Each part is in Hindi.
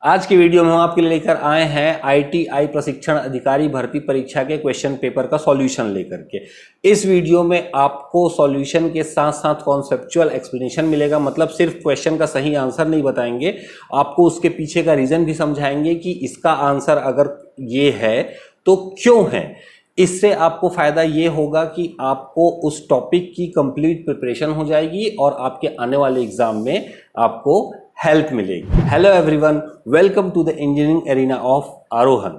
आज की वीडियो में हम आपके लिए लेकर आए हैं आईटीआई प्रशिक्षण अधिकारी भर्ती परीक्षा के क्वेश्चन पेपर का सॉल्यूशन लेकर के। इस वीडियो में आपको सॉल्यूशन के साथ साथ कॉन्सेप्चुअल एक्सप्लेनेशन मिलेगा। मतलब सिर्फ क्वेश्चन का सही आंसर नहीं बताएंगे, आपको उसके पीछे का रीजन भी समझाएंगे कि इसका आंसर अगर ये है तो क्यों है। इससे आपको फायदा ये होगा कि आपको उस टॉपिक की कंप्लीट प्रिपरेशन हो जाएगी और आपके आने वाले एग्जाम में आपको हेल्प मिलेगी। Hello everyone, welcome to the engineering arena of Aarohan.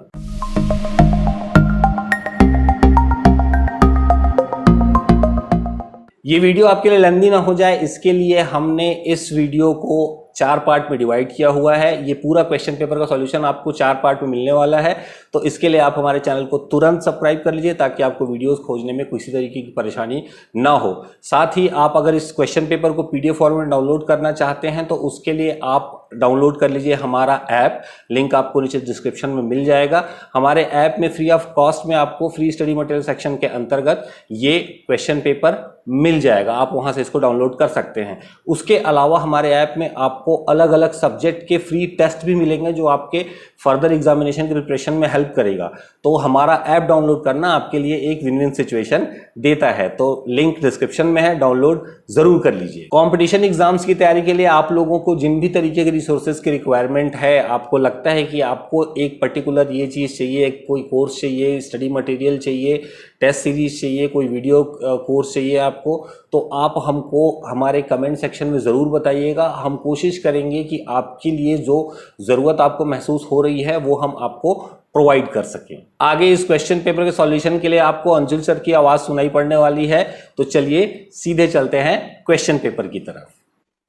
ये वीडियो आपके लिए लंबी ना हो जाए, इसके लिए हमने इस वीडियो को 4 पार्ट में डिवाइड किया हुआ है। ये पूरा क्वेश्चन पेपर का सॉल्यूशन आपको 4 पार्ट में मिलने वाला है, तो इसके लिए आप हमारे चैनल को तुरंत सब्सक्राइब कर लीजिए ताकि आपको वीडियोस खोजने में किसी तरीके की परेशानी ना हो। साथ ही आप अगर इस क्वेश्चन पेपर को पीडीएफ फॉर्मेट में डाउनलोड करना चाहते हैं तो उसके लिए आप डाउनलोड कर लीजिए हमारा ऐप, लिंक आपको नीचे डिस्क्रिप्शन में मिल जाएगा। हमारे ऐप में फ्री ऑफ कॉस्ट में आपको फ्री स्टडी मटेरियल सेक्शन के अंतर्गत ये क्वेश्चन पेपर मिल जाएगा, आप वहां से इसको डाउनलोड कर सकते हैं। उसके अलावा हमारे ऐप में आपको अलग अलग सब्जेक्ट के फ्री टेस्ट भी मिलेंगे जो आपके फर्दर एग्जामिनेशन की प्रिपरेशन में हेल्प करेगा। तो हमारा ऐप डाउनलोड करना आपके लिए एक विन विन सिचुएशन देता है, तो लिंक डिस्क्रिप्शन में है, डाउनलोड जरूर कर लीजिए। कंपटीशन एग्जाम्स की तैयारी के लिए आप लोगों को जिन भी तरीके के रिसोर्सेज की रिक्वायरमेंट है, आपको लगता है कि आपको एक पर्टिकुलर ये चीज़ चाहिए, कोई कोर्स चाहिए, स्टडी मटेरियल चाहिए, टेस्ट सीरीज चाहिए, कोई वीडियो कोर्स चाहिए आपको, तो आप हमको हमारे कमेंट सेक्शन में ज़रूर बताइएगा। हम कोशिश करेंगे कि आपके लिए जो ज़रूरत आपको महसूस हो रही है वो हम आपको प्रोवाइड कर सकें। आगे इस क्वेश्चन पेपर के सॉल्यूशन के लिए आपको अंजुल सर की आवाज़ सुनाई पड़ने वाली है, तो चलिए सीधे चलते हैं क्वेश्चन पेपर की तरफ।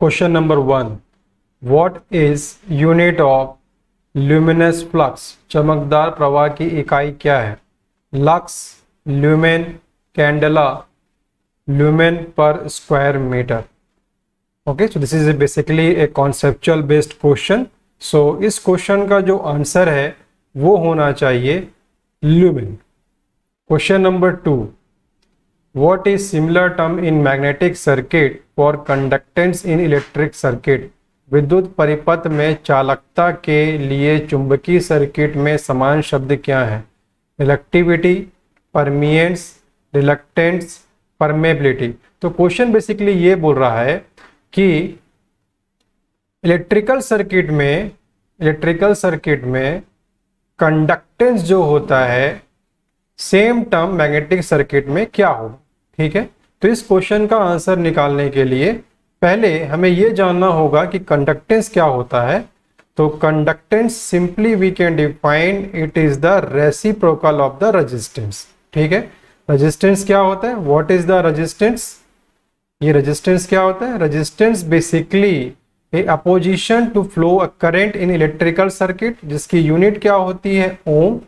Question number 1, what is unit of luminous flux? चमकदार प्रवाह की इकाई क्या है? Lux, lumen, candela, lumen per square metre. Okay, so this is basically a conceptual based question. So इस क्वेश्चन का जो आंसर है वो होना चाहिए lumen. Question number 2, what is similar term in magnetic circuit for conductance in electric circuit? विद्युत परिपथ में चालकता के लिए चुंबकीय सर्किट में समान शब्द क्या है? इलेक्टिविटी, परमिएंस, रिलक्टेंस, परमेबिलिटी। तो क्वेश्चन बेसिकली ये बोल रहा है कि इलेक्ट्रिकल सर्किट में कंडक्टेंस जो होता है सेम टर्म मैग्नेटिक सर्किट में क्या होगा। ठीक है, तो इस क्वेश्चन का आंसर निकालने के लिए पहले हमें यह जानना होगा कि कंडक्टेंस क्या होता है। तो conductance simply we can define it is the reciprocal of the resistance. ठीक है, रेजिस्टेंस क्या होता है? What is the resistance? ये रेजिस्टेंस क्या होता है? Resistance basically a opposition to flow a current in electrical circuit, जिसकी यूनिट क्या होती है? ओम।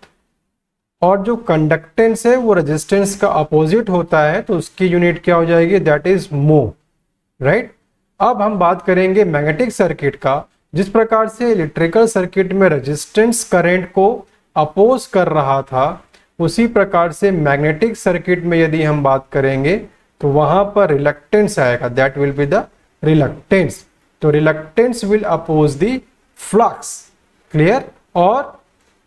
और जो कंडक्टेंस है वो रेजिस्टेंस का अपोजिट होता है, तो उसकी यूनिट क्या हो जाएगी? दैट इज मो। राइट। अब हम बात करेंगे मैग्नेटिक सर्किट का। जिस प्रकार से इलेक्ट्रिकल सर्किट में रेजिस्टेंस करंट को अपोज कर रहा था, उसी प्रकार से मैग्नेटिक सर्किट में यदि हम बात करेंगे तो वहां पर रिलक्टेंस आएगा, that will be the reluctance. तो reluctance will oppose the flux. Clear? और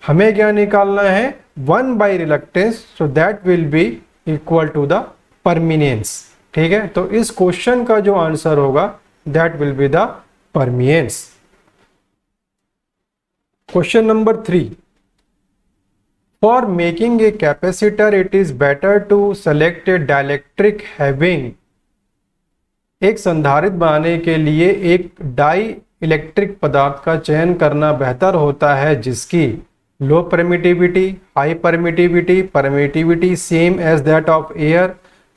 हमें क्या निकालना है? 1 by reluctance, so that will be equal to the permeance. ठीक है, तो इस क्वेश्चन का जो आंसर होगा that will be the permeance. Question number 3, for making a capacitor it is better to select a dielectric having. एक संधारित्र बनाने के लिए एक डाई इलेक्ट्रिक पदार्थ का चयन करना बेहतर होता है जिसकी low permittivity, high permittivity, permittivity same as that of air,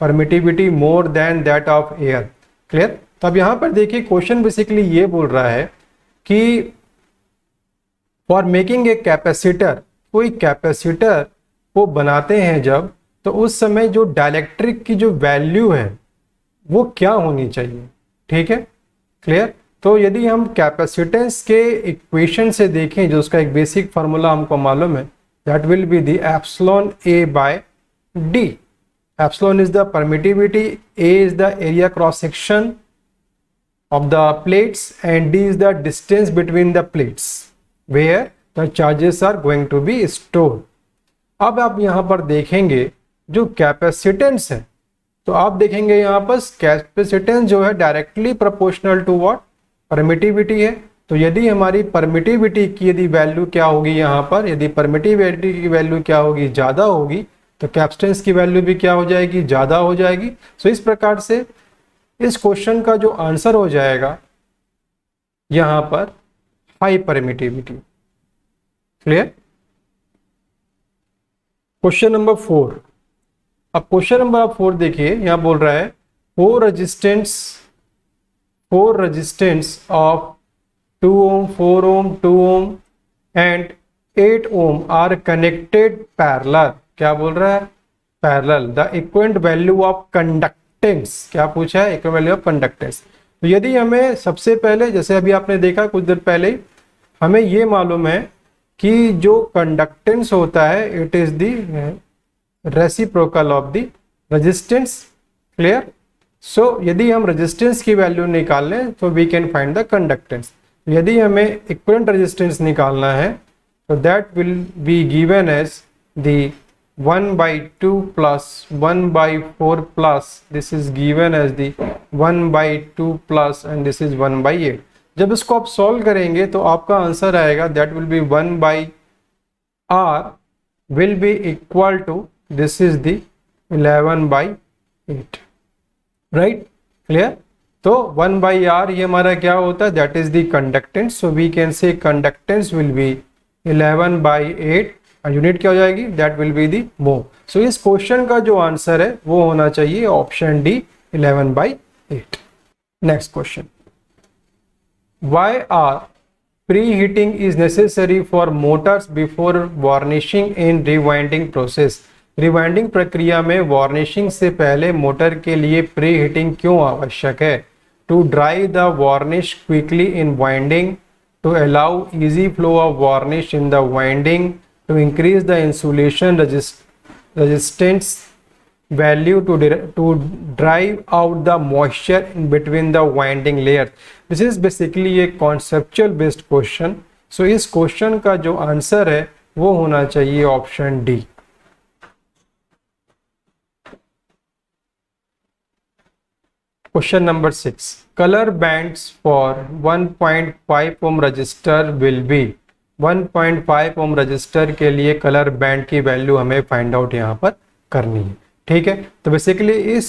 permittivity more than that of air. Clear? तो अब यहां पर देखिए क्वेश्चन बेसिकली ये बोल रहा है कि फॉर मेकिंग ए कैपेसिटर, कोई कैपेसिटर को बनाते हैं जब, तो उस समय जो डाइलेक्ट्रिक की जो वैल्यू है वो क्या होनी चाहिए। ठीक है, क्लियर? तो यदि हम कैपेसिटेंस के इक्वेशन से देखें, जो उसका एक बेसिक फार्मूला हमको मालूम है, that will be the epsilon A by D. Epsilon is the permittivity, A is the area cross section of the plates and d is the distance between the plates. Where the charges are going to be store. अब आप यहाँ पर देखेंगे जो कैपेसिटेंस है, तो आप देखेंगे यहाँ पर कैपेसिटेंस जो है directly proportional to what, permittivity है। तो यदि हमारी परमिटिविटी की यदि वैल्यू क्या होगी यहाँ पर, यदि परमिटिविटी की वैल्यू क्या होगी, ज़्यादा होगी, तो कैपेसिटेंस की वैल्यू भी क्या हो जाएगी, ज़्यादा हो जाएगी। सो इस प्रकार से इस क्वेश्चन का जो आंसर हो जाएगा यहाँ पर high permittivity. Clear. Question number 4। अब क्वेश्चन नंबर 4 देखिए, यहाँ बोल रहा है four resistance of 2 ohm, 4 ohm, 2 ohm and 8 ohm are connected parallel। क्या बोल रहा है, parallel. The equivalent value of conductance, क्या पूछा है, इक्विवेलेंट वैल्यू ऑफ कंडक्टेंस। तो यदि हमें सबसे पहले, जैसे अभी आपने देखा कुछ देर पहले, हमें ये मालूम है कि जो कंडक्टेंस होता है it is the reciprocal of the resistance. Clear. So यदि हम रेजिस्टेंस की वैल्यू निकाल लें तो we can find the conductance. यदि हमें इक्विवेलेंट रेजिस्टेंस निकालना है तो that will be given as the 1/2 plus 1/4 plus this is given as the 1/2 plus and this is 1/8। जब इसको आप सॉल्व करेंगे तो आपका आंसर आएगा that will be 1/r will be equal to this is the 11/8। Right. Clear. तो 1/r ये हमारा क्या होता है, that is the conductance. So we can say conductance will be 11/8 और यूनिट क्या हो जाएगी, दैट विल बी द मो। सो इस क्वेश्चन का जो आंसर है वो होना चाहिए option D 11/8। Next question, why are preheating is necessary for motors before varnishing in rewinding process. Rewinding प्रक्रिया में वार्निशिंग से पहले मोटर के लिए प्री हीटिंग क्यों आवश्यक है। To dry the varnish quickly in winding, to allow easy flow of varnish in the winding, to increase the insulation resistance value, to drive out the moisture in between the winding layer. This is basically a conceptual based question. So इस क्वेश्चन का जो आंसर है वो होना चाहिए option D. Question number 6. Color bands for 1.5 ohm resistor will be। 1.5 ohm resistor के लिए कलर बैंड की वैल्यू हमें फाइंड आउट यहाँ पर करनी है। ठीक है। तो बेसिकली इस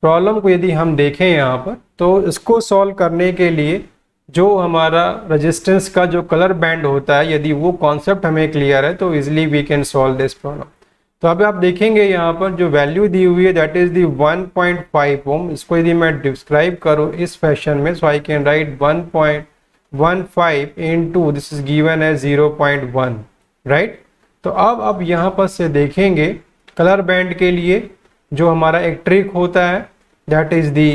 प्रॉब्लम को यदि हम देखें यहाँ पर, तो इसको सॉल्व करने के लिए जो हमारा रेजिस्टेंस का जो कलर बैंड होता है, यदि वो कॉन्सेप्ट हमें क्लियर है तो easily we can solve this problem. तो अब आप देखेंगे यहाँ पर जो वैल्यू दी हुई है दैट इज दी 1.5 ओम। इसको यदि मैं डिस्क्राइब करूँ इस फैशन में, so I can write 1.15 into this is given as 0.1। Right. तो अब यहाँ पर से देखेंगे कलर बैंड के लिए जो हमारा एक ट्रिक होता है that is the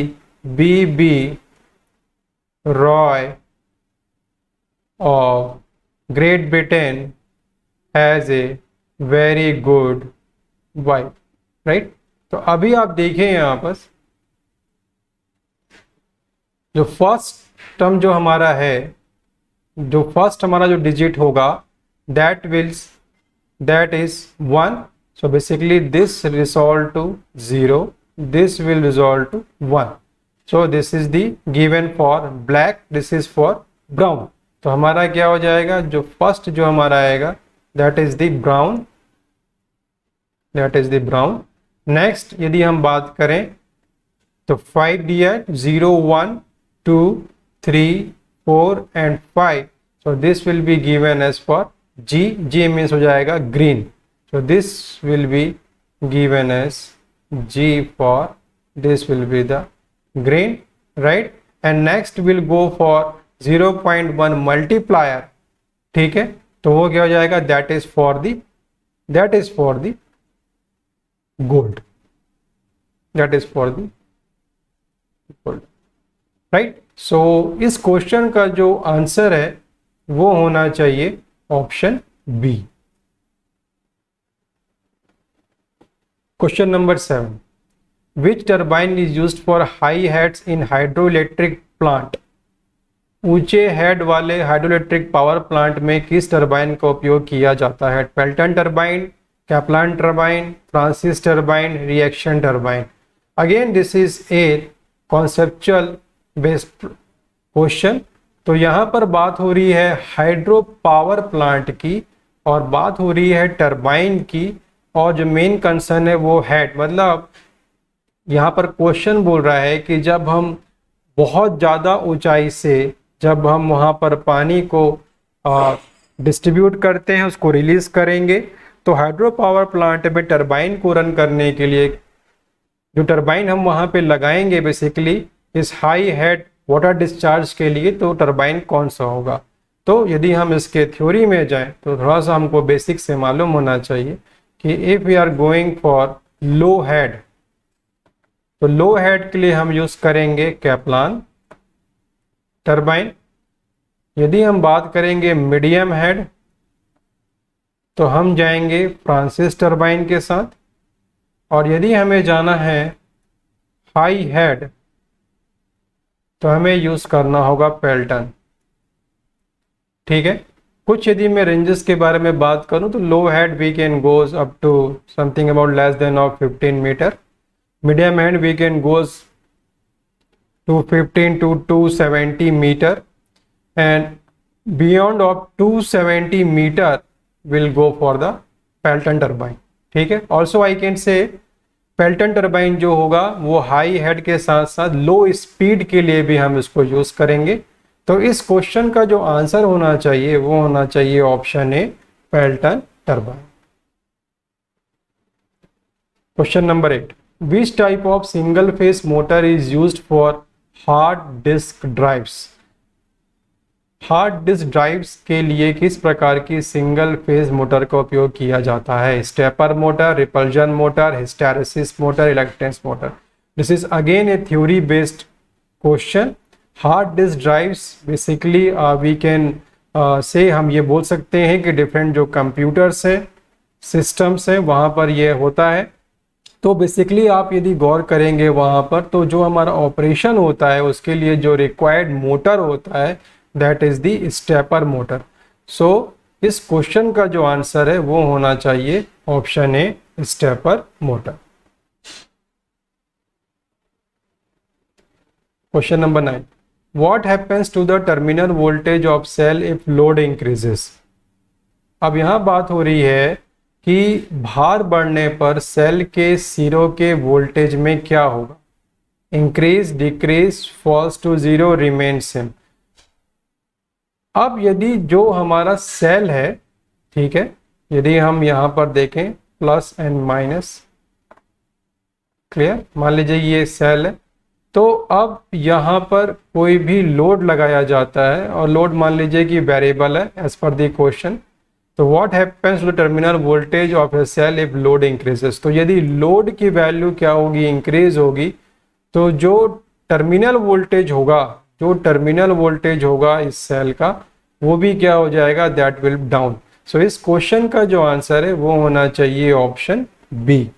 BB Roy of great Britain has a very good wife. Right. तो अभी आप देखें यहाँ पर जो फर्स्ट टर्म जो हमारा है, जो फर्स्ट हमारा जो डिजिट होगा that is 1। So basically this resolve to 0, this will resolve to 1। So this is the given for black, this is for brown. तो हमारा क्या हो जाएगा, जो फर्स्ट जो हमारा आएगा that is the brown, that is the brown. Next यदि हम बात करें तो 5 दिया 0 1 2 3 4 and 5। So this will be given as for G means हो जाएगा green. So this will be given as G for this will be the green. Right. And next will go for 0.1 multiplier. ठीक है। तो वो क्या हो जाएगा, that is for the gold, that is for the gold. Right. So इस क्वेश्चन का जो आंसर है वो होना चाहिए option B. Question number 7, which turbine is used for high heads in hydroelectric plant. ऊंचे हेड वाले हाइड्रोइलेक्ट्रिक पावर प्लांट में किस टरबाइन का उपयोग किया जाता है? Pelton turbine, Kaplan turbine, Francis turbine, reaction turbine. Again this is a conceptual based question. तो यहाँ पर बात हो रही है हाइड्रो पावर प्लांट की और बात हो रही है टरबाइन की, और जो मेन कंसर्न है वो हेड, मतलब यहाँ पर क्वेश्चन बोल रहा है कि जब हम बहुत ज़्यादा ऊंचाई से जब हम वहाँ पर पानी को डिस्ट्रीब्यूट करते हैं, उसको रिलीज करेंगे, तो हाइड्रो पावर प्लांट में टरबाइन को रन करने के लिए जो टरबाइन हम वहाँ पे लगाएंगे बेसिकली इस हाई हेड वाटर डिस्चार्ज के लिए, तो टरबाइन कौन सा होगा? तो यदि हम इसके थ्योरी में जाएं तो थोड़ा सा हमको बेसिक से मालूम होना चाहिए कि if we are going for low head, तो लो हेड के लिए हम यूज करेंगे कैप्लान टरबाइन। यदि हम बात करेंगे मीडियम हेड तो हम जाएंगे फ्रांसिस टरबाइन के साथ, और यदि हमें जाना है हाई हेड तो हमें यूज करना होगा पेल्टन। ठीक है, कुछ यदि मैं रेंजेस के बारे में बात करूं तो low head we can goes up to something about less than of 15 metre, medium head we can goes to 15 to 270 meter, and beyond of 270 meter will go for the Pelton turbine। ठीक है, also I can say Pelton turbine जो होगा वो हाई हेड के साथ साथ लो स्पीड के लिए भी हम इसको यूज करेंगे। तो इस क्वेश्चन का जो आंसर होना चाहिए वो होना चाहिए option A, Pelton turbine. Question number 8, which type of single phase motor is used for hard disk drives? Hard disk drives के लिए किस प्रकार की सिंगल फेज मोटर का उपयोग किया जाता है? Stepper motor, repulsion motor, hysteresis motor, इलेक्ट्रेंस motor. This is again a theory based question. Hard disk drives basically we can say हम ये बोल सकते हैं कि डिफरेंट जो कंप्यूटर्स हैं, सिस्टम्स हैं, वहाँ पर ये होता है। तो बेसिकली आप यदि गौर करेंगे वहाँ पर, तो जो हमारा ऑपरेशन होता है उसके लिए जो रिक्वायर्ड मोटर होता है that is the stepper motor. So इस क्वेश्चन का जो आंसर है वो होना चाहिए option A, stepper motor. Question number 9, what happens to the terminal voltage of cell if load increases? अब यहाँ बात हो रही है कि भार बढ़ने पर सेल के सिरों के वोल्टेज में क्या होगा? Increase, decrease, falls to zero, remain same. अब यदि जो हमारा सेल है, ठीक है, यदि हम यहाँ पर देखें प्लस एंड माइनस, क्लियर, मान लीजिए ये सेल है, तो अब यहाँ पर कोई भी लोड लगाया जाता है और लोड मान लीजिए कि वेरिएबल है एज पर द क्वेश्चन। तो what happens to terminal voltage of a cell if load increases? तो यदि लोड की वैल्यू क्या होगी? इंक्रीज होगी, तो जो टर्मिनल वोल्टेज होगा, जो टर्मिनल वोल्टेज होगा इस सेल का, वो भी क्या हो जाएगा? That will down. सो इस क्वेश्चन का जो आंसर है वो होना चाहिए option B.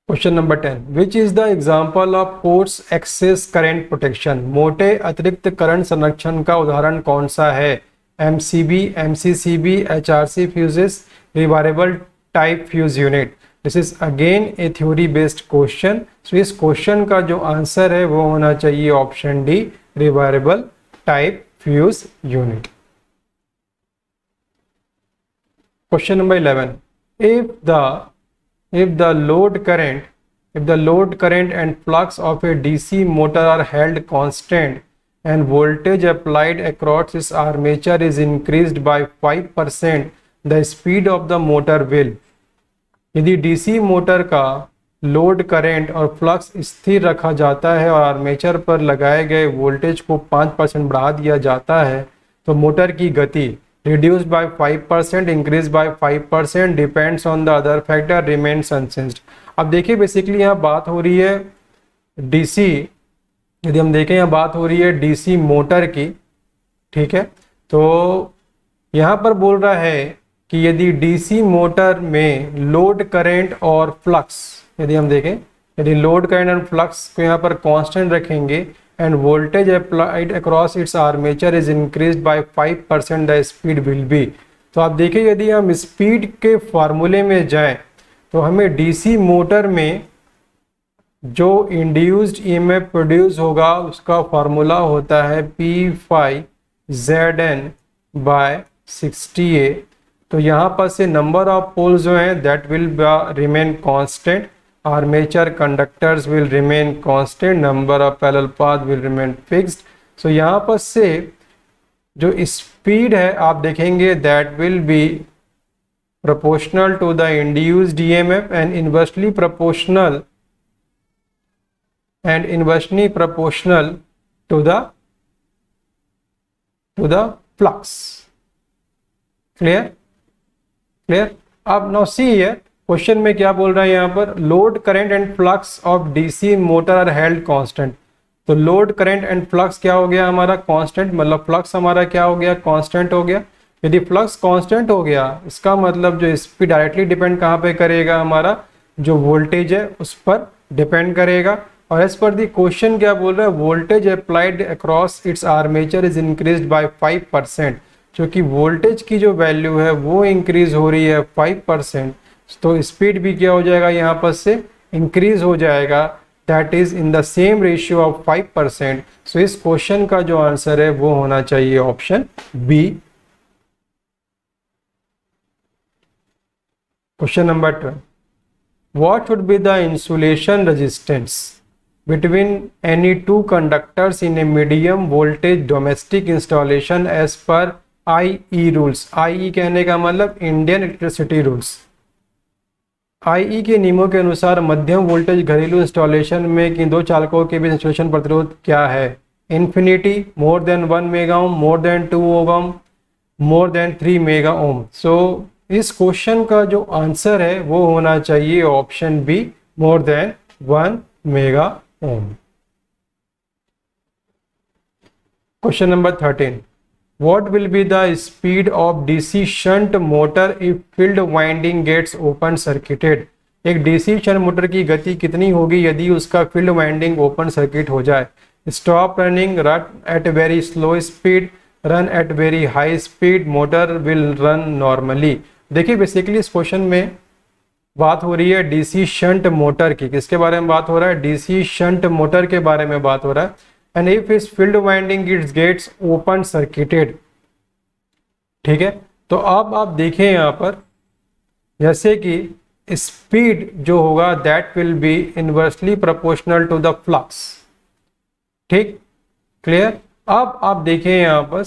Question number 10, which is the example of force excess current protection? मोटे अतिरिक्त करंट संरक्षण का उदाहरण कौन सा है? MCB, MCCB, HRC fuses, rewirable type fuse unit. This is again a theory based question. So इस क्वेश्चन का जो आंसर है वो होना चाहिए option D, rewirable type fuse unit. Question number 11, if the load current and flux of a DC motor are held constant and voltage applied across its armature is increased by 5%, the speed of the motor will। यदि DC मोटर का लोड करंट और फ्लक्स स्थिर रखा जाता है और आर्मेचर पर लगाए गए वोल्टेज को 5% बढ़ा दिया जाता है, तो मोटर की गति reduced by 5%, increased by 5%, depends on the other factor, remains unchanged। अब देखिए बेसिकली यहाँ बात हो रही है डीसी, यदि हम देखें यहाँ बात हो रही है डीसी मोटर की, ठीक है, तो यहाँ पर बोल रहा है कि यदि डीसी मोटर में लोड करंट और फ्लक्स, यदि हम देखें यदि लोड करंट एंड फ्लक्स को यहाँ पर कांस्टेंट रखेंगे end voltage applied across its armature is increased by 5% the speed will be. तो आप देखिए यदि हम स्पीड के फार्मूले में जाएं तो हमें डीसी मोटर में जो इंड्यूस्ड ईएमएफ प्रोड्यूस होगा उसका फार्मूला होता है P5ZN बाय 60A। तो यहाँ पर से नंबर ऑफ पोल्स जो हैं that will remain constant, armature conductors will remain constant, number of parallel path will remain fixed. So यहाँ पर से जो स्पीड है आप देखेंगे that will be proportional to the induced EMF and inversely proportional to the flux. Clear? अब now see here क्वेश्चन में क्या बोल रहा है यहाँ पर, load current and flux of DC motor are held constant. तो लोड करंट एंड फ्लक्स क्या हो गया हमारा कांस्टेंट, मतलब फ्लक्स हमारा क्या हो गया कांस्टेंट हो गया। यदि फ्लक्स कांस्टेंट हो गया इसका मतलब जो स्पीड डायरेक्टली डिपेंड कहाँ पे करेगा, हमारा जो वोल्टेज है उस पर डिपेंड करेगा। और एज पर दी क्वेश्चन क्या बोल रहा है, voltage applied across its armature is increased by 5%। क्योंकि वोल्टेज की जो वैल्यू है वो इंक्रीज हो रही है 5%, तो स्पीड भी क्या हो जाएगा यहाँ पर से इंक्रीज हो जाएगा, that is in the same ratio of 5%। सो इस क्वेश्चन का जो आंसर है वो होना चाहिए option B. Question number 12. What should be the insulation resistance between any two conductors in a medium voltage domestic installation as per IE rules? IE कहने का मतलब इंडियन इलेक्ट्रिसिटी रूल्स। IE के नियमों के अनुसार मध्यम वोल्टेज घरेलू इंस्टॉलेशन में कि दो चालकों के बीच इंसुलेशन प्रतिरोध क्या है, infinity, more than 1 mega ohm, more than 2 ohm, more than 3 mega ohm. So इस क्वेश्चन का जो आंसर है वो होना चाहिए option B, more than 1 mega ohm. Question number 13. What will be the speed of DC shunt motor if field winding gets open circuited? एक DC शंट मोटर की गति कितनी होगी यदि उसका फील्ड वाइंडिंग ओपन सर्किट हो जाए। Stop running, run at very slow speed, run at very high speed, motor will run normally. देखिए बेसिकली इस क्वेश्चन में बात हो रही है डीसी शंट मोटर की। किसके बारे में बात हो रहा है, डीसी शंट मोटर के बारे में बात हो रहा है। एंड इफ इस field winding its gets open circuited, ठीक है। तो अब आप देखें यहाँ पर जैसे कि स्पीड जो होगा that will be inversely proportional to the flux, ठीक, क्लियर। अब आप देखें यहाँ पर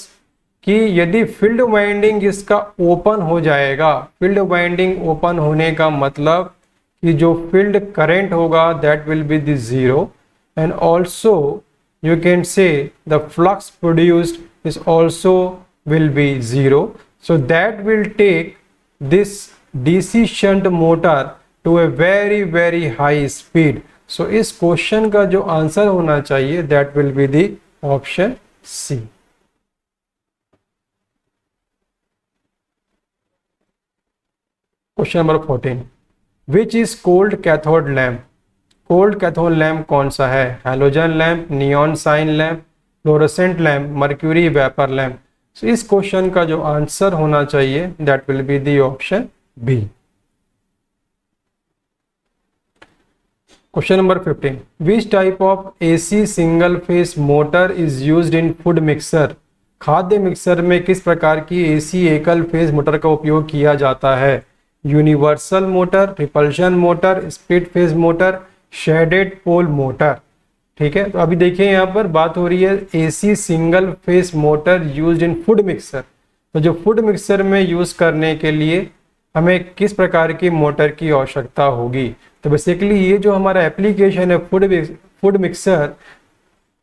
कि यदि फील्ड वाइंडिंग इसका ओपन हो जाएगा, फील्ड वाइंडिंग ओपन होने का मतलब कि जो फील्ड करंट होगा that will be the zero, and also you can say the flux produced is also will be zero. So that will take this DC shunt motor to a very high speed. So इस क्वेश्चन का जो आंसर होना चाहिए that will be the option C. Question number 14. Which is cold cathode lamp? Cold cathode lamp कौन सा है, halogen lamp, neon sign lamp, fluorescent lamp, mercury vapour lamp. So इस क्वेश्चन का जो आंसर होना चाहिए that will be the option B. Question number 15. Which type of AC single phase motor is used in food mixer? खाद्य मिक्सर में किस प्रकार की एसी एकल फेज मोटर का उपयोग किया जाता है, universal motor, repulsion motor, split phase motor, shaded pole motor, ठीक है। तो अभी देखिए यहाँ पर बात हो रही है AC single phase motor used in food mixer. तो जो फूड मिक्सर में यूज करने के लिए हमें किस प्रकार की मोटर की आवश्यकता होगी, तो बेसिकली ये जो हमारा एप्लीकेशन है फूड मिक्सर,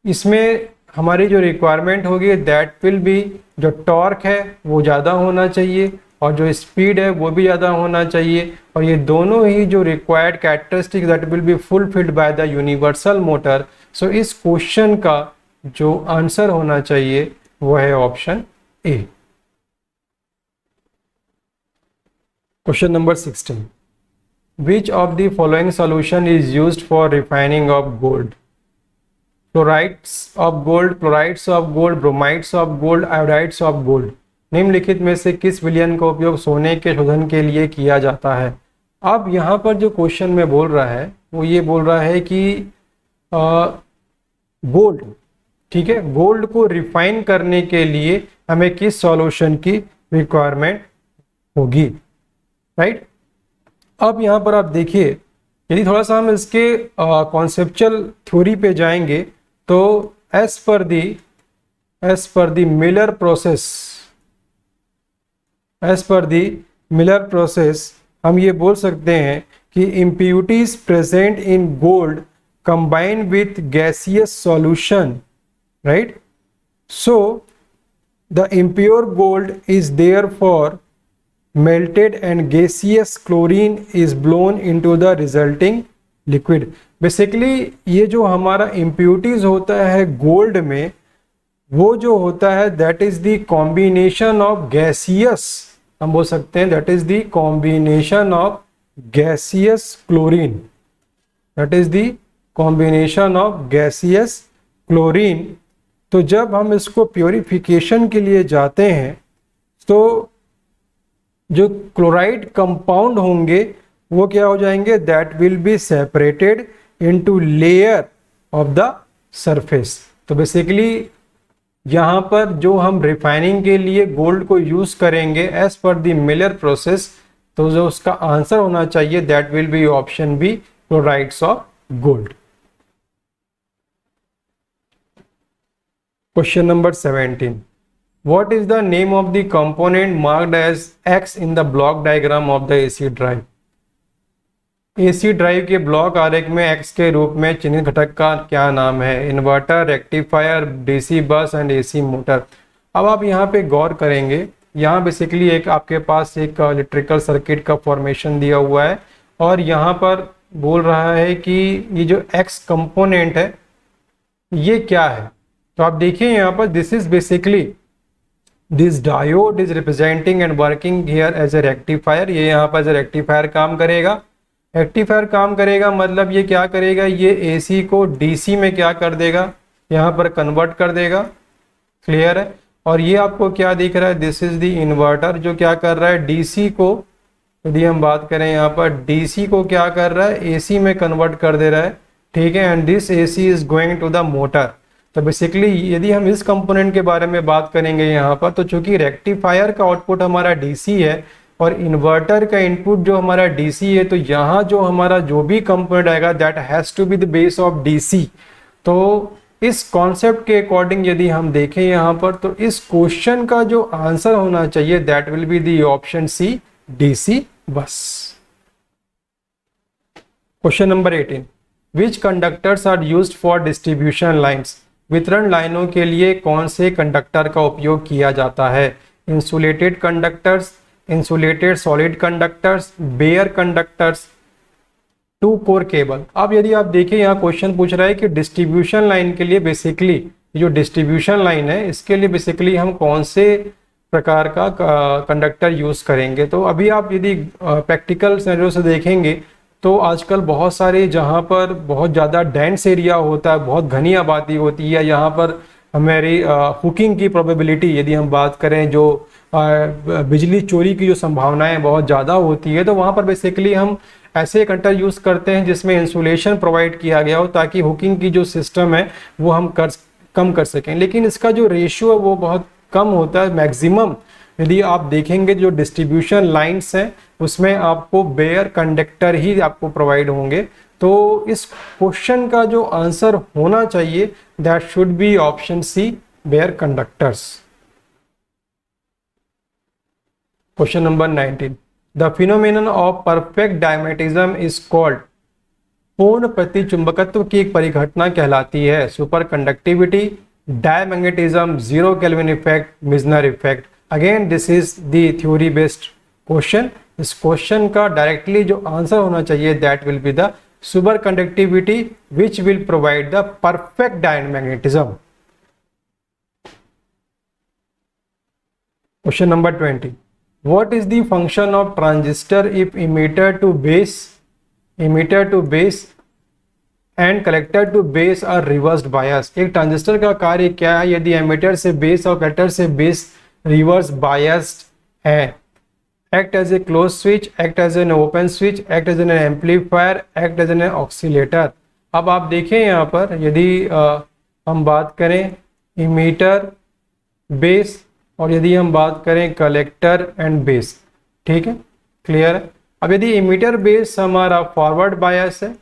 इसमें हमारी जो रिक्वायरमेंट होगी दैट विल बी जो टॉर्क है वो ज़्यादा होना चाहिए और जो स्पीड है वो भी ज़्यादा होना चाहिए, और ये दोनों ही जो required characteristics that will be fulfilled by the universal motor. So इस क्वेश्चन का जो आंसर होना चाहिए वो है option A. Question number 16. which of the following solution is used for refining of gold? Chlorides of gold, chlorides of gold, bromides of gold, iodides of gold. निम्नलिखित में से किस विलयन का उपयोग सोने के शोधन के लिए किया जाता है? अब यहाँ पर जो क्वेश्चन में बोल रहा है वो ये बोल रहा है कि गोल्ड, ठीक है, गोल्ड को रिफाइन करने के लिए हमें किस सॉल्यूशन की रिक्वायरमेंट होगी, राइट। अब यहाँ पर आप देखिए, यदि थोड़ा सा हम इसके कॉन्सेप्चुअल थ्योरी पे जाएंगे तो एज पर दी मिलर प्रोसेस हम ये बोल सकते हैं कि impurities present in gold combined with gaseous solution, right? So the impure gold is therefore melted and gaseous chlorine is blown into the resulting liquid. Basically ये जो हमारा impurities होता है गोल्ड में, वो जो होता है that is the combination of gaseous, हम बोल सकते हैं that is the combination of gaseous chlorine, that is the combination of gaseous chlorine. तो जब हम इसको प्योरिफिकेशन के लिए जाते हैं तो जो क्लोराइड कंपाउंड होंगे वो क्या हो जाएंगे, that will be separated into layer of the surface. तो बेसिकली यहाँ पर जो हम रिफाइनिंग के लिए गोल्ड को यूज करेंगे as per the Miller process, तो जो उसका आंसर होना चाहिए that will be option B, chlorides of gold. Question number 17. What is the name of the component marked as X in the block diagram of the AC drive? AC drive के ब्लॉक आरेख में X के रूप में चिन्हित घटक का क्या नाम है? इन्वर्टर, रेक्टिफायर, DC बस एंड AC मोटर. अब आप यहाँ पे गौर करेंगे, यहाँ बेसिकली एक आपके पास एक इलेक्ट्रिकल सर्किट का फॉर्मेशन दिया हुआ है और यहाँ पर बोल रहा है कि ये जो X कंपोनेंट है ये क्या है. तो आप देखिए यहाँ पर this is basically this diode is representing and working here as a rectifier. ये यहाँ पर एज ए रेक्टिफायर काम करेगा. रेक्टिफायर काम करेगा मतलब ये क्या करेगा, ये एसी को डीसी में क्या कर देगा, यहाँ पर कन्वर्ट कर देगा. क्लियर है. और ये आपको क्या दिख रहा है, दिस इज द इन्वर्टर जो क्या कर रहा है, डीसी को, यदि हम बात करें यहाँ पर डीसी को क्या कर रहा है, एसी में कन्वर्ट कर दे रहा है. ठीक है. And this AC is going to the motor. तो बेसिकली यदि हम इस कंपोनेंट के बारे में बात करेंगे यहाँ पर, तो चूंकि रेक्टिफायर का आउटपुट हमारा डीसी है और इन्वर्टर का इनपुट जो हमारा डीसी है, तो यहाँ जो हमारा जो भी कंपोनेंट आएगा that has to be the base of DC. तो इस कॉन्सेप्ट के अकॉर्डिंग यदि हम देखें यहाँ पर, तो इस क्वेश्चन का जो आंसर होना चाहिए that will be the option C, DC bus. Question number 18. Which conductors are used for distribution lines? वितरण लाइनों के लिए कौन से कंडक्टर का उपयोग किया जाता है? Insulated conductors, insulated solid conductors, bare conductors, two core cable. अब यदि आप देखिए यहाँ क्वेश्चन पूछ रहा है कि डिस्ट्रीब्यूशन लाइन के लिए बेसिकली जो डिस्ट्रीब्यूशन लाइन है इसके लिए बेसिकली हम कौन से प्रकार का कंडक्टर यूज करेंगे. तो अभी आप यदि प्रैक्टिकल सिनेरियो से देखेंगे तो आजकल बहुत सारे जहाँ पर बहुत ज़्यादा डेंस एरिया होता है, बहुत घनी आबादी होती है, यहाँ पर हमारी हुकिंग की प्रोबेबिलिटी यदि हम बात करें, जो बिजली चोरी की जो संभावनाएं बहुत ज़्यादा होती है, तो वहाँ पर बेसिकली हम ऐसे कंडक्टर यूज़ करते हैं जिसमें इंसुलेशन प्रोवाइड किया गया हो ताकि हुकिंग की जो सिस्टम है वो हम कम कर सकें. लेकिन इसका जो रेशियो है वो बहुत कम होता है. मैक्सिमम यदि आप देखेंगे जो डिस्ट्रीब्यूशन लाइंस हैं उसमें आपको बेयर कंडक्टर ही आपको प्रोवाइड होंगे. तो इस क्वेश्चन का जो आंसर होना चाहिए that should be option C, bare conductors. Question number 19. The phenomenon of perfect diamagnetism is called? पूर्ण प्रतिचुंबकत्व की एक परिघटना कहलाती है. Superconductivity, diamagnetism, zero kelvin effect, Meissner effect. Again this is the theory based question. इस क्वेश्चन का डायरेक्टली जो आंसर होना चाहिए that will be the superconductivity which will provide the perfect diamagnetism. Question number 20. What is the function of transistor if emitter to base emitter to base and collector to base are reversed bias. एक ट्रांजिस्टर का कार्य क्या है यदि एमीटर से बेस और कलेक्टर से बेस रिवर्स बायस्ड है? Act as a close switch, act as an open switch, act as an amplifier, act as an oscillator. अब आप देखें यहाँ पर यदि हम बात करें इमीटर बेस और यदि हम बात करें कलेक्टर एंड बेस, ठीक है, क्लियर है। अब यदि इमीटर बेस हमारा फॉरवर्ड बायस है,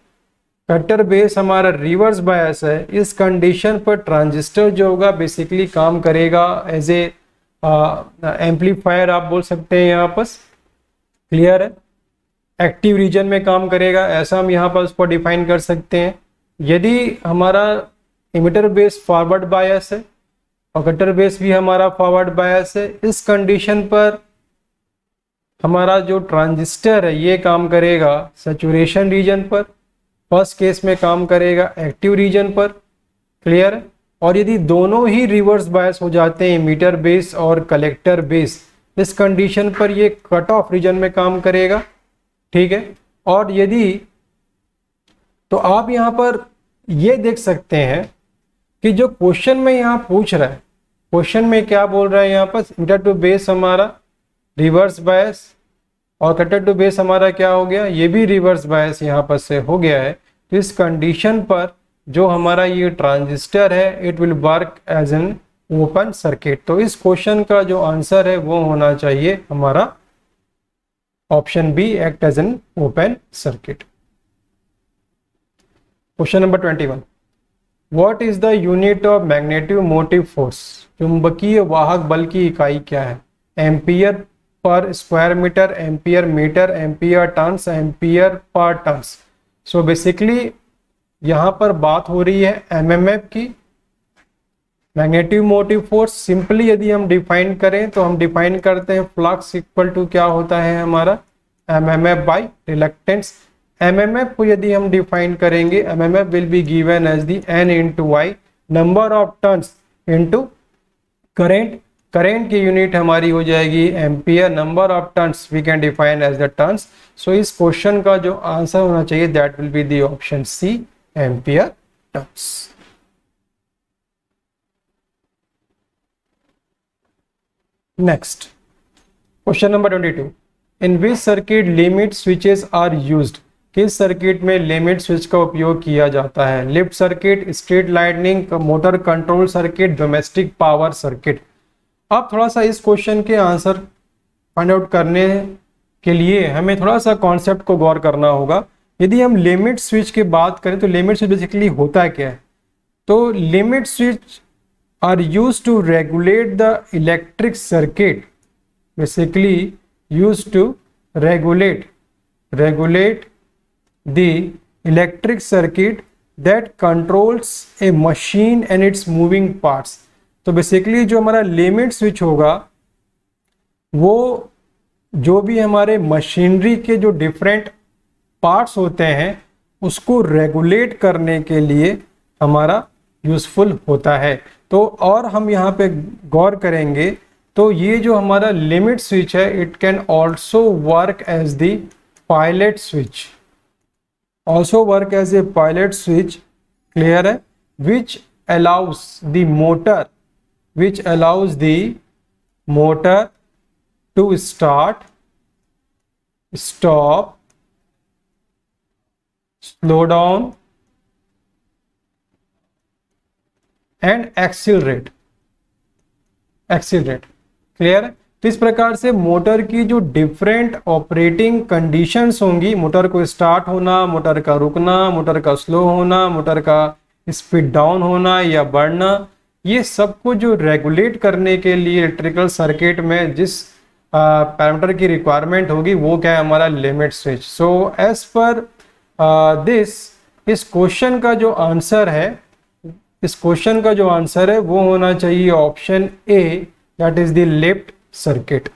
कलेक्टर बेस हमारा रिवर्स बायस है, इस कंडीशन पर ट्रांजिस्टर जो होगा बेसिकली काम करेगा एज ए एम्पलीफायर, आप बोल सकते हैं यहाँ पर, क्लियर है, एक्टिव रीजन में काम करेगा, ऐसा हम यहाँ पर उसको डिफाइन कर सकते हैं। यदि हमारा इमीटर बेस फॉरवर्ड बायस है और कलेक्टर बेस भी हमारा फॉरवर्ड बायस है, इस कंडीशन पर हमारा जो ट्रांजिस्टर है ये काम करेगा सैचुरेशन रीजन पर, फर्स्ट केस में काम करेगा एक्टिव रीजन पर, क्लियर है। और यदि दोनों ही रिवर्स बायस हो जाते हैं इमीटर बेस और कलेक्टर बेस, इस कंडीशन पर ये कट ऑफ रीजन में काम करेगा, ठीक है। और यदि तो आप यहाँ पर ये देख सकते हैं कि जो क्वेश्चन में यहाँ पूछ रहा है, क्वेश्चन में क्या बोल रहा है यहाँ पर, इमीटर टू बेस हमारा रिवर्स बायस और कलेक्टर टू बेस हमारा क्या हो गया, ये भी रिवर्स बायस यहाँ पर से हो गया है। तो इस कंडीशन पर जो हमारा ये ट्रांजिस्टर है it will work as an open circuit. तो इस क्वेश्चन का जो आंसर है वो होना चाहिए हमारा option B, act as an open circuit. Question number 21, what is the unit of magnetic motive force? चुंबकीय वाहक बल की इकाई क्या है? Ampere per square metre, ampere metre, ampere turns, ampere per turns. So basically यहाँ पर बात हो रही है एमएमएफ की, मैग्नेटिक मोटिव फोर्स। सिंपली यदि हम डिफाइन करें तो हम डिफाइन करते हैं फ्लक्स इक्वल टू क्या होता है हमारा एमएमएफ बाय रिलक्टेंस। एमएमएफ को यदि हम डिफाइन करेंगे, MMF will be given as the N into I, number of turns into current. Current की यूनिट हमारी हो जाएगी ampere, number of turns we can define as the turns. So इस क्वेश्चन का जो आंसर होना चाहिए that will be the option C, ampere turns. Next question number 22, in which circuit limit switches are used? किस सर्किट में लिमिट स्विच का उपयोग किया जाता है? Lift circuit, street lightning, motor control circuit, domestic power circuit. अब थोड़ा सा इस क्वेश्चन के आंसर फाइंड आउट करने के लिए हमें थोड़ा सा कॉन्सेप्ट को गौर करना होगा। यदि हम लिमिट स्विच की बात करें तो लिमिट स्विच बेसिकली होता है क्या है? तो limit switch are used to regulate the electric circuit, basically used to regulate the electric circuit that controls a machine and its moving parts। तो बेसिकली जो हमारा लिमिट स्विच होगा वो जो भी हमारे मशीनरी के जो डिफरेंट पार्ट्स होते हैं उसको रेगुलेट करने के लिए हमारा यूजफुल होता है। तो और हम यहाँ पे गौर करेंगे तो ये जो हमारा लिमिट स्विच है it can also work as the pilot switch, also work as a pilot switch, clear है, which allows the motor to start, stop, slow down and accelerate, clear है। तो इस प्रकार से मोटर की जो डिफरेंट ऑपरेटिंग कंडीशंस होंगी, मोटर को स्टार्ट होना, मोटर का रुकना, मोटर का स्लो होना, मोटर का स्पीड डाउन होना या बढ़ना, ये सबको जो रेगुलेट करने के लिए इलेक्ट्रिकल सर्किट में जिस पैरामीटर की रिक्वायरमेंट होगी वो क्या है हमारा limit switch. So as per this इस क्वेश्चन का जो आंसर है वो होना चाहिए option A, that is the lift circuit।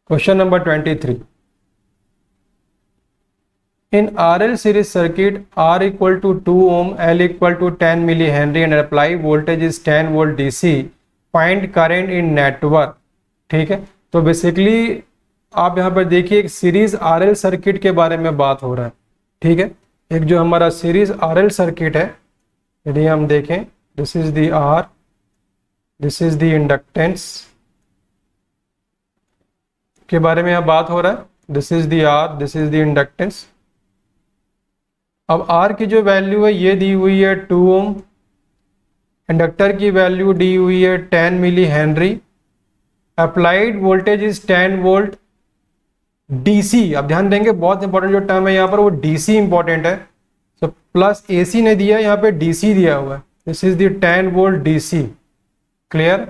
Question number 23, in RL series circuit R equal to 2 ohm, L equal to 10 millihenry and applied voltage is 10 volt DC, find current in network। ठीक है, तो बेसिकली आप यहाँ पर देखिए एक सीरीज आरएल सर्किट के बारे में बात हो रहा है, ठीक है। एक जो हमारा सीरीज आरएल सर्किट है, यदि हम देखें, this is the R, this is the inductance के बारे में यहाँ बात हो रहा है। This is the R, this is the inductance. अब आर की जो वैल्यू है ये दी हुई है 2 ओम, इंडक्टर की वैल्यू दी हुई है 10 millihenry, applied voltage is 10 volt, DC, अब ध्यान देंगे बहुत इंपॉर्टेंट जो टर्म है यहाँ पर वो डीसी इंपॉर्टेंट है। तो प्लस एसी ने दिया, यहाँ पे डीसी दिया हुआ है, this is the 10 volt DC. Clear.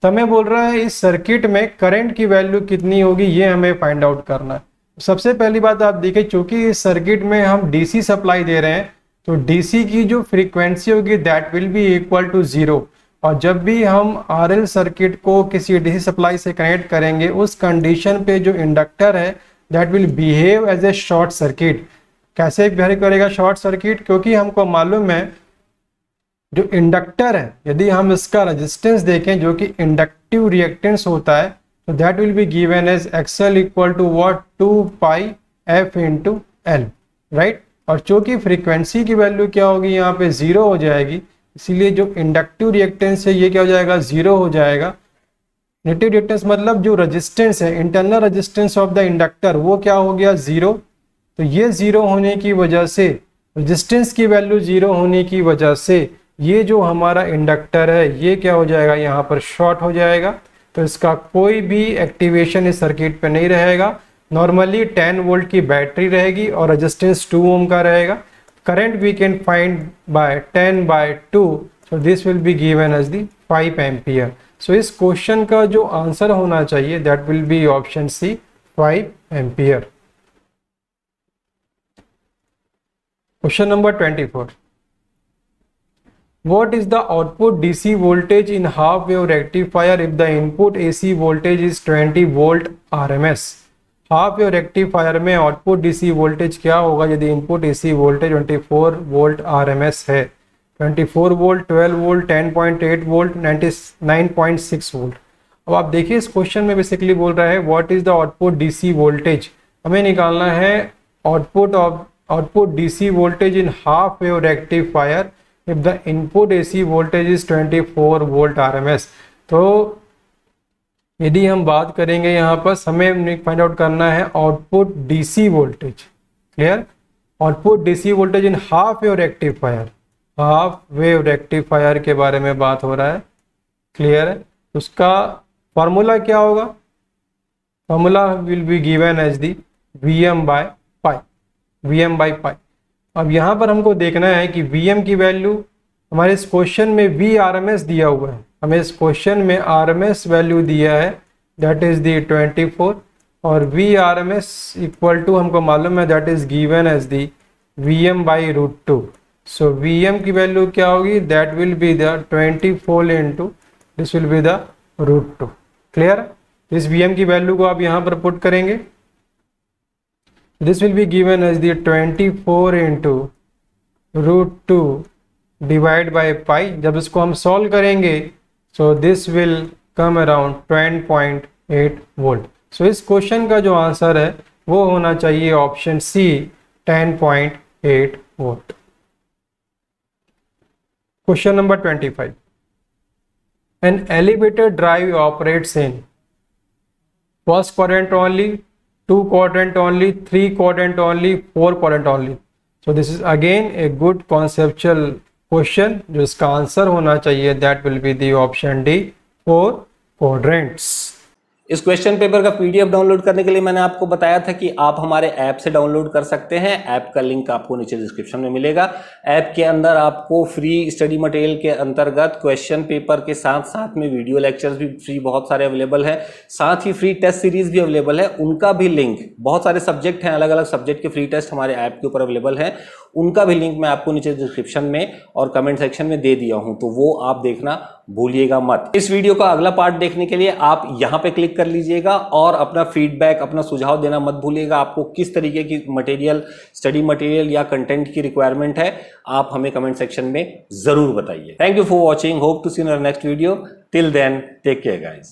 तो हमें बोल रहा है इस सर्किट में करंट की वैल्यू कितनी होगी, ये हमें फाइंड आउट करना है। सबसे पहली बात आप देखिए, चूंकि इस सर्किट में हम डीसी सप्लाई दे रहे हैं तो डीसी की जो फ्रीक्वेंसी होगी that will be equal to 0। और जब भी हम आरएल सर्किट को किसी डीसी सप्लाई से कनेक्ट करेंगे उस कंडीशन पे जो इंडक्टर है that will behave as a short circuit. कैसे बिहेव करेगा शॉर्ट सर्किट, क्योंकि हमको मालूम है जो इंडक्टर है यदि हम इसका रेजिस्टेंस देखें जो कि इंडक्टिव रिएक्टेंस होता है तो that will be given as XL equal to what 2 pi F into L, right. और चूंकि फ्रीक्वेंसी की वैल्यू क्या होगी यहाँ पे 0 हो जाएगी, इसीलिए जो इंडक्टिव रिएक्टेंस है ये क्या हो जाएगा 0 हो जाएगा। नेगेटिव रिएक्टेंस मतलब जो रेजिस्टेंस है, internal resistance of the inductor, वो क्या हो गया 0। तो ये 0 होने की वजह से, रेजिस्टेंस की वैल्यू 0 होने की वजह से ये जो हमारा इंडक्टर है ये क्या हो जाएगा यहाँ पर शॉर्ट हो जाएगा। तो इसका कोई भी एक्टिवेशन इस सर्किट पे नहीं रहेगा। नॉर्मली 10 वोल्ट की बैटरी रहेगी और रेजिस्टेंस 2 ओम का रहेगा। Current we can find by 10/2, so this will be given as the 5 ampere. So इस क्वेश्चन का जो आंसर होना चाहिए that will be option C 5 ampere. Question number 24, what is the output DC voltage in half wave rectifier if the input AC voltage is 20 volt RMS? Half wave rectifier में आउटपुट डीसी वोल्टेज क्या होगा यदि input AC voltage 24 volt RMS है। 24 वोल्ट, 12 वोल्ट, 10.8 वोल्ट, 99.6 वोल्ट। अब आप देखिए इस क्वेश्चन में बेसिकली बोल रहा है what is the output DC voltage. हमें निकालना है output DC voltage in half wave rectifier if the input AC voltage is 24 volt RMS। तो यदि हम बात करेंगे यहाँ पर हमें फाइंड आउट करना है output DC voltage. Clear. Output DC voltage in half wave rectifier, half wave rectifier के बारे में बात हो रहा है। क्लियर है। उसका फॉर्मूला क्या होगा, formula will be given as the VM by pi। अब यहाँ पर हमको देखना है कि Vm की वैल्यू हमारे इस क्वेश्चन में Vrms दिया हुआ है, हमें इस क्वेश्चन में RMS वैल्यू दिया है दैट इज दी 24 और Vrms इक्वल टू हमको मालूम है that is given as the Vm by √2। So Vm की वैल्यू क्या होगी that will be the 24 into this will be the √2। Clear. इस Vm की वैल्यू को आप यहाँ पर पुट करेंगे, this will be given as the 24 into √2 divide by pi। जब इसको हम सॉल्व करेंगे so this will come around 10.8 volt. So इस क्वेश्चन का जो आंसर है वो होना चाहिए option C 10.8 volt. Question number 25, an elevator drive operates in first quadrant only, 2 quadrant only, 3 quadrant only, 4 quadrant only। So this is again a good conceptual question जो इसका आंसर होना चाहिए that will be the option D 4 quadrants। इस क्वेश्चन पेपर का पीडीएफ डाउनलोड करने के लिए मैंने आपको बताया था कि आप हमारे ऐप से डाउनलोड कर सकते हैं। ऐप का लिंक आपको नीचे डिस्क्रिप्शन में मिलेगा। ऐप के अंदर आपको फ्री स्टडी मटेरियल के अंतर्गत क्वेश्चन पेपर के साथ साथ में वीडियो लेक्चर्स भी फ्री बहुत सारे अवेलेबल है, साथ ही फ्री टेस्ट सीरीज भी अवेलेबल है। उनका भी लिंक, बहुत सारे सब्जेक्ट हैं, अलग अलग सब्जेक्ट के फ्री टेस्ट हमारे ऐप के ऊपर अवेलेबल है, उनका भी लिंक मैं आपको नीचे डिस्क्रिप्शन में और कमेंट सेक्शन में दे दिया हूं, तो वो आप देखना भूलिएगा मत। इस वीडियो का अगला पार्ट देखने के लिए आप यहां पे क्लिक कर लीजिएगा और अपना फीडबैक, अपना सुझाव देना मत भूलिएगा। आपको किस तरीके की मटेरियल, स्टडी मटेरियल या कंटेंट की रिक्वायरमेंट है, आप हमें कमेंट सेक्शन में जरूर बताइए। Thank you for watching, hope to see in our next video. Till then take care guys.